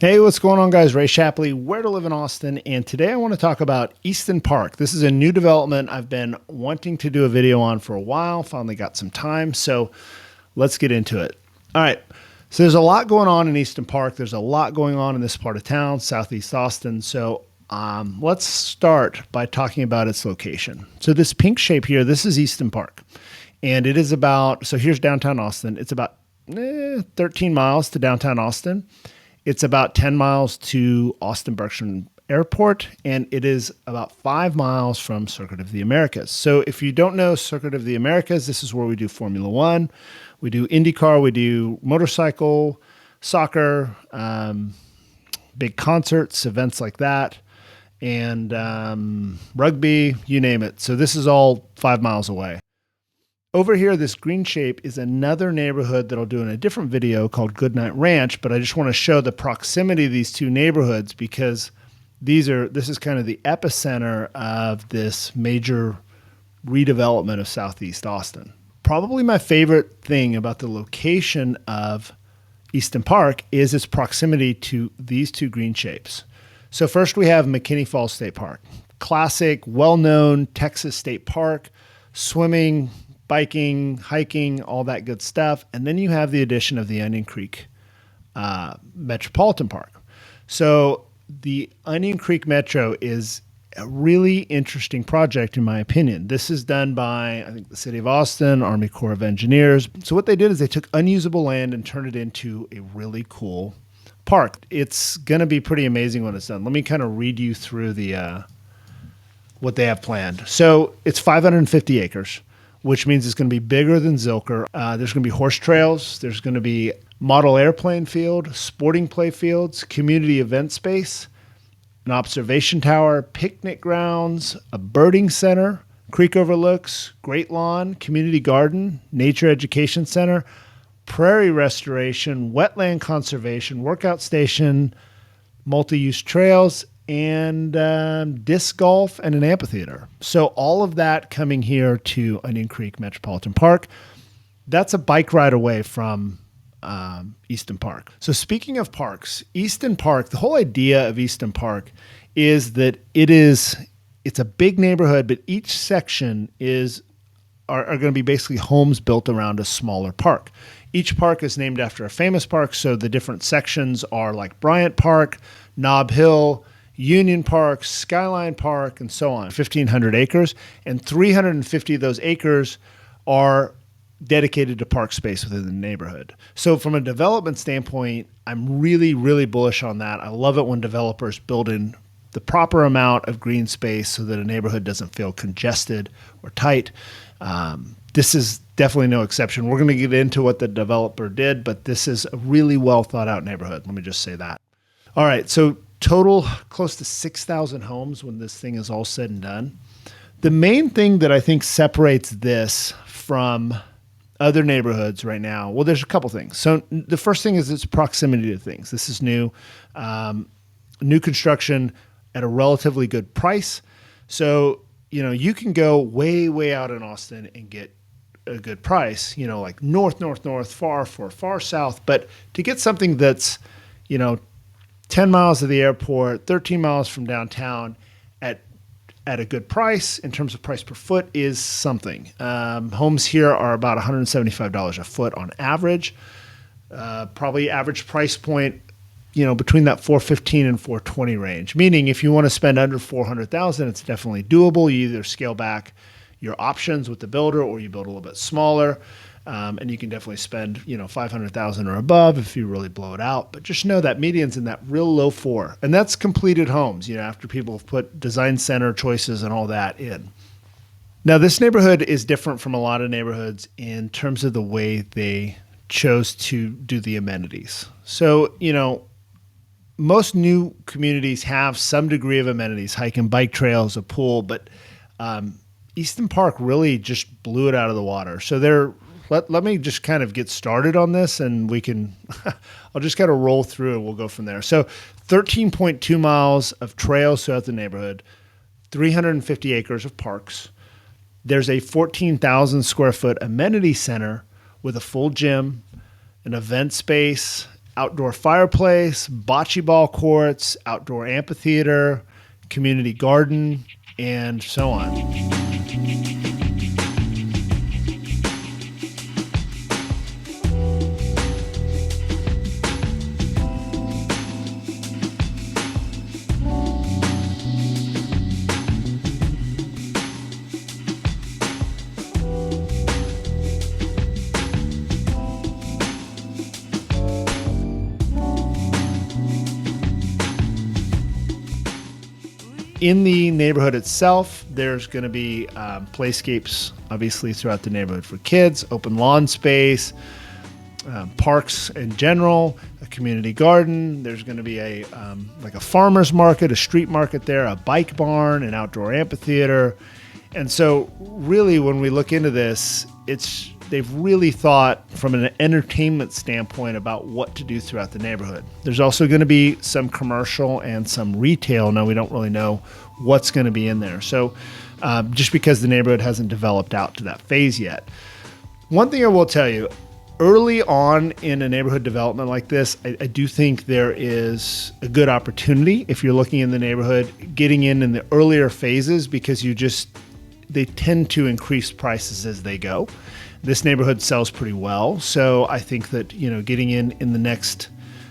Hey, what's going on, guys? Ray Shapley, Where to Live in Austin, and today I want to talk about Easton Park. This is a new development I've been wanting to do a video on for a while. Finally got some time, so let's get into it. All right, so there's a lot going on in Easton Park. There's a lot going on in this part of town, Southeast Austin. So let's start by talking about its location. So this pink shape here, this is Easton Park, and it is about, so here's downtown Austin. It's about 13 miles to downtown Austin. It's about 10 miles to Austin Bergstrom Airport, and it is about 5 miles from Circuit of the Americas. So if you don't know Circuit of the Americas, this is where we do Formula One, we do IndyCar, we do motorcycle, soccer, big concerts, events like that, and rugby, you name it. So this is all 5 miles away. Over here, this green shape is another neighborhood that I'll do in a different video called Goodnight Ranch, but I just want to show the proximity of these two neighborhoods because this is kind of the epicenter of this major redevelopment of Southeast Austin. Probably my favorite thing about the location of Easton Park is its proximity to these two green shapes. So first we have McKinney Falls State Park, classic, well-known Texas state park, swimming, biking, hiking, all that good stuff. And then you have the addition of the Onion Creek Metropolitan Park. So the Onion Creek Metro is a really interesting project, in my opinion. This is done by, I think, the City of Austin, Army Corps of Engineers. So what they did is they took unusable land and turned it into a really cool park. It's going to be pretty amazing when it's done. Let me kind of read you through the what they have planned. So it's 550 acres. Which means it's going to be bigger than Zilker. There's going to be horse trails. There's going to be model airplane field, sporting play fields, community event space, an observation tower, picnic grounds, a birding center, creek overlooks, great lawn, community garden, nature education center, prairie restoration, wetland conservation, workout station, multi-use trails, and disc golf and an amphitheater. So all of that coming here to Onion Creek Metropolitan Park. That's a bike ride away from Easton Park. So speaking of parks, Easton Park, the whole idea of Easton Park is that it's a big neighborhood, but each section are going to be basically homes built around a smaller park. Each park is named after a famous park, so the different sections are like Bryant Park, Nob Hill, Union Park, Skyline Park, and so on. 1,500 acres, and 350 of those acres are dedicated to park space within the neighborhood. So from a development standpoint, I'm really, really bullish on that. I love it when developers build in the proper amount of green space so that a neighborhood doesn't feel congested or tight. This is definitely no exception. We're going to get into what the developer did, but this is a really well thought out neighborhood. Let me just say that. All right, so total close to 6,000 homes when this thing is all said and done. The main thing that I think separates this from other neighborhoods right now, well, there's a couple things. So the first thing is its proximity to things. This is new construction at a relatively good price. So, you can go way, way out in Austin and get a good price, like north, far south. But to get something that's, 10 miles of the airport, 13 miles from downtown at a good price in terms of price per foot is something. Homes here are about $175 a foot on average. Probably average price point, between that $415 and $420 range. Meaning if you want to spend under $400,000, it's definitely doable. You either scale back your options with the builder or you build a little bit smaller. And you can definitely spend, $500,000 or above if you really blow it out. But just know that median's in that real low four. And that's completed homes, after people have put design center choices and all that in. Now, this neighborhood is different from a lot of neighborhoods in terms of the way they chose to do the amenities. So, most new communities have some degree of amenities, hike and bike trails, a pool, but Easton Park really just blew it out of the water. So let me just kind of get started on this and we can, I'll just kind of roll through and we'll go from there. So 13.2 miles of trails throughout the neighborhood, 350 acres of parks. There's a 14,000 square foot amenity center with a full gym, an event space, outdoor fireplace, bocce ball courts, outdoor amphitheater, community garden, and so on. In the neighborhood itself, there's going to be playscapes, obviously, throughout the neighborhood for kids, open lawn space, parks in general, a community garden. There's going to be a farmer's market, a street market there, a bike barn, an outdoor amphitheater. And so really, when we look into this, they've really thought from an entertainment standpoint about what to do throughout the neighborhood. There's also going to be some commercial and some retail. Now, we don't really know what's going to be in there. So just because the neighborhood hasn't developed out to that phase yet. One thing I will tell you, early on in a neighborhood development like this, I do think there is a good opportunity if you're looking in the neighborhood, getting in the earlier phases, because they tend to increase prices as they go. This neighborhood sells pretty well, so I think that getting in the next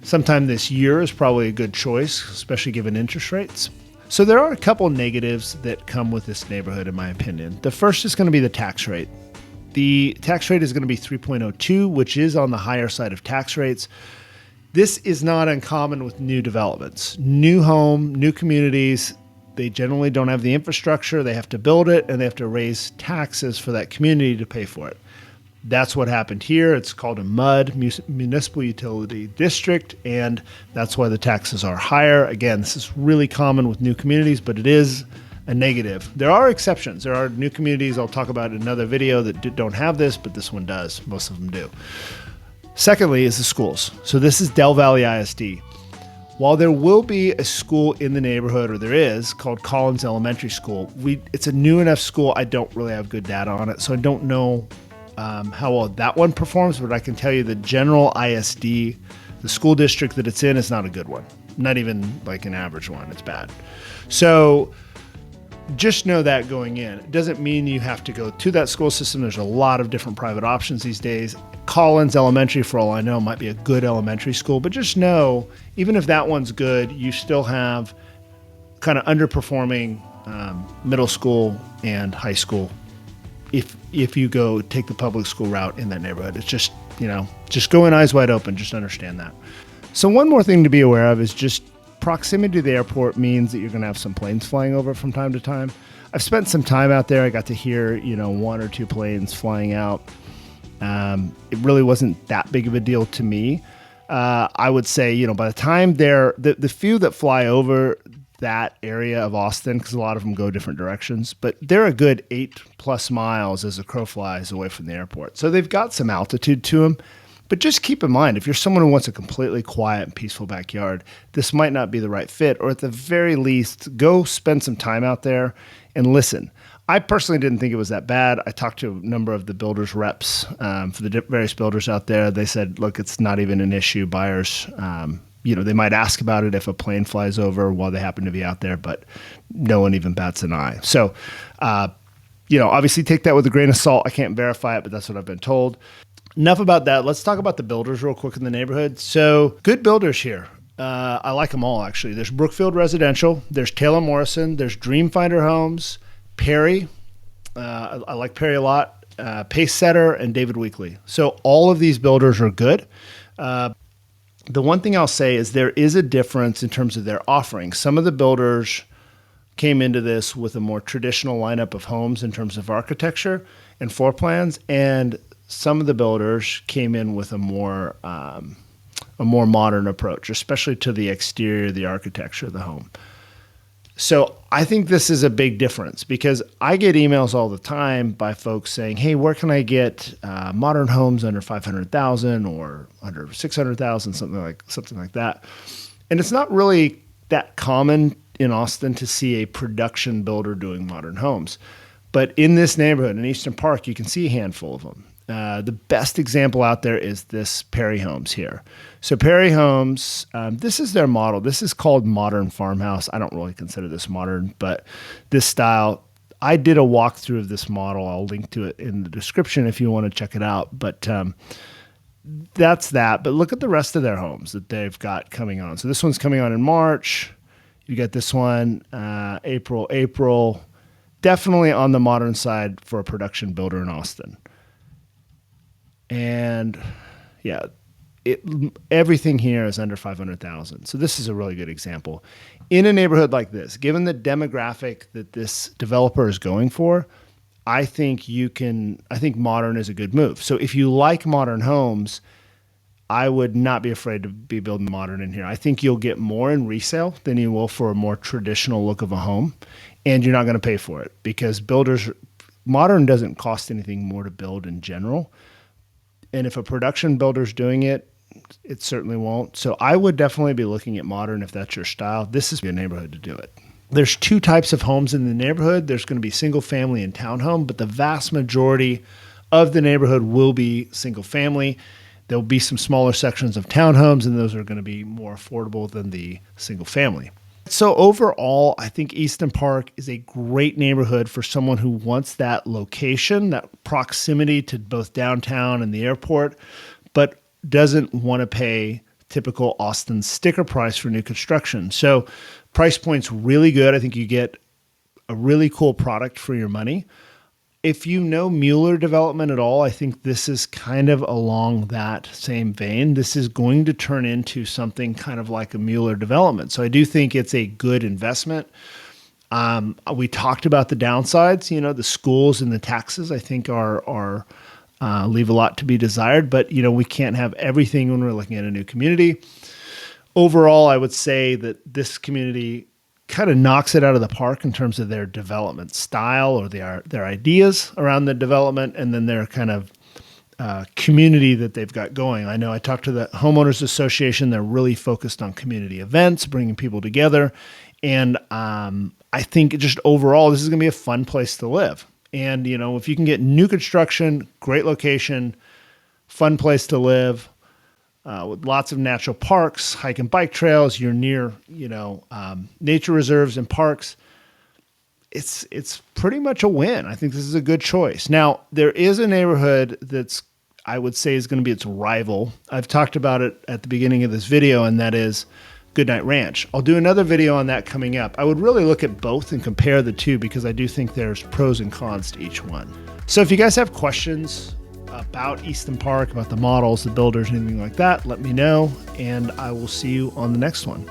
sometime this year is probably a good choice, especially given interest rates. So there are a couple negatives that come with this neighborhood, in my opinion. The first is going to be the tax rate. The tax rate is going to be 3.02, which is on the higher side of tax rates. This is not uncommon with new developments. New home, new communities, they generally don't have the infrastructure. They have to build it, and they have to raise taxes for that community to pay for it. That's what happened here. It's called a MUD, Municipal Utility District, and that's why the taxes are higher. Again, this is really common with new communities, but it is a negative. There are exceptions. There are new communities I'll talk about in another video that don't have this, but this one does. Most of them do. Secondly is the schools. So this is Del Valley ISD. While there will be a school in the neighborhood, or there is, called Collins Elementary School, it's a new enough school. I don't really have good data on it, so I don't know how well that one performs, but I can tell you the general ISD, the school district that it's in, is not a good one. Not even like an average one. It's bad. So just know that going in. It doesn't mean you have to go to that school system. There's a lot of different private options these days. Collins Elementary, for all I know, might be a good elementary school, but just know, even if that one's good, you still have kind of underperforming middle school and high school if you go take the public school route in that neighborhood. It's just go in eyes wide open. Just understand that. So one more thing to be aware of is just proximity to the airport means that you're going to have some planes flying over from time to time. I've spent some time out there. I got to hear, one or two planes flying out. It really wasn't that big of a deal to me. I would say, by the time the few that fly over that area of Austin, because a lot of them go different directions, but they're a good 8+ miles as the crow flies away from the airport. So they've got some altitude to them. But just keep in mind, if you're someone who wants a completely quiet and peaceful backyard, this might not be the right fit, or at the very least, go spend some time out there and listen. I personally didn't think it was that bad. I talked to a number of the builders' reps for the various builders out there. They said, look, it's not even an issue. Buyers, they might ask about it if a plane flies over while they happen to be out there, but no one even bats an eye. So, obviously take that with a grain of salt. I can't verify it, but that's what I've been told. Enough about that. Let's talk about the builders real quick in the neighborhood. So good builders here. I like them all, actually. There's Brookfield Residential. There's Taylor Morrison. There's Dreamfinder Homes. Perry. I like Perry a lot. Pacesetter and David Weekley. So all of these builders are good. The one thing I'll say is there is a difference in terms of their offerings. Some of the builders came into this with a more traditional lineup of homes in terms of architecture and floor plans, and some of the builders came in with a more modern approach, especially to the exterior, the architecture of the home. So I think this is a big difference, because I get emails all the time by folks saying, hey, where can I get modern homes under $500,000 or under $600,000, something like that. And it's not really that common in Austin to see a production builder doing modern homes. But in this neighborhood, in Easton Park, you can see a handful of them. The best example out there is this Perry Homes here. So Perry Homes, this is their model. This is called modern farmhouse. I don't really consider this modern, but this style, I did a walkthrough of this model. I'll link to it in the description if you want to check it out. But that's that. But look at the rest of their homes that they've got coming on. So this one's coming on in March. You got this one, April. Definitely on the modern side for a production builder in Austin. And yeah, everything here is under 500,000. So this is a really good example. In a neighborhood like this, given the demographic that this developer is going for, I think modern is a good move. So if you like modern homes, I would not be afraid to be building modern in here. I think you'll get more in resale than you will for a more traditional look of a home, and you're not going to pay for it because modern doesn't cost anything more to build in general. And if a production builder's doing it, it certainly won't. So I would definitely be looking at modern if that's your style. This is a neighborhood to do it. There's two types of homes in the neighborhood. There's going to be single family and townhome, but the vast majority of the neighborhood will be single family. There'll be some smaller sections of townhomes, and those are going to be more affordable than the single family. So overall, I think Easton Park is a great neighborhood for someone who wants that location, that proximity to both downtown and the airport, but doesn't want to pay typical Austin sticker price for new construction. So price point's really good. I think you get a really cool product for your money. If you know Mueller development at all, I think this is kind of along that same vein. This is going to turn into something kind of like a Mueller development. So I do think it's a good investment. We talked about the downsides, the schools and the taxes, I think are leave a lot to be desired, but we can't have everything when we're looking at a new community. Overall, I would say that this community kind of knocks it out of the park in terms of their development style or their ideas around the development, and then their kind of community that they've got going. I know I talked to the Homeowners Association. They're really focused on community events, bringing people together. And I think just overall, this is going to be a fun place to live. And, if you can get new construction, great location, fun place to live, with lots of natural parks, hike and bike trails, you're near, nature reserves and parks. It's pretty much a win. I think this is a good choice. Now, there is a neighborhood that's, I would say, is going to be its rival. I've talked about it at the beginning of this video, and that is Goodnight Ranch. I'll do another video on that coming up. I would really look at both and compare the two because I do think there's pros and cons to each one. So if you guys have questions about Easton Park, about the models, the builders, anything like that, let me know, and I will see you on the next one.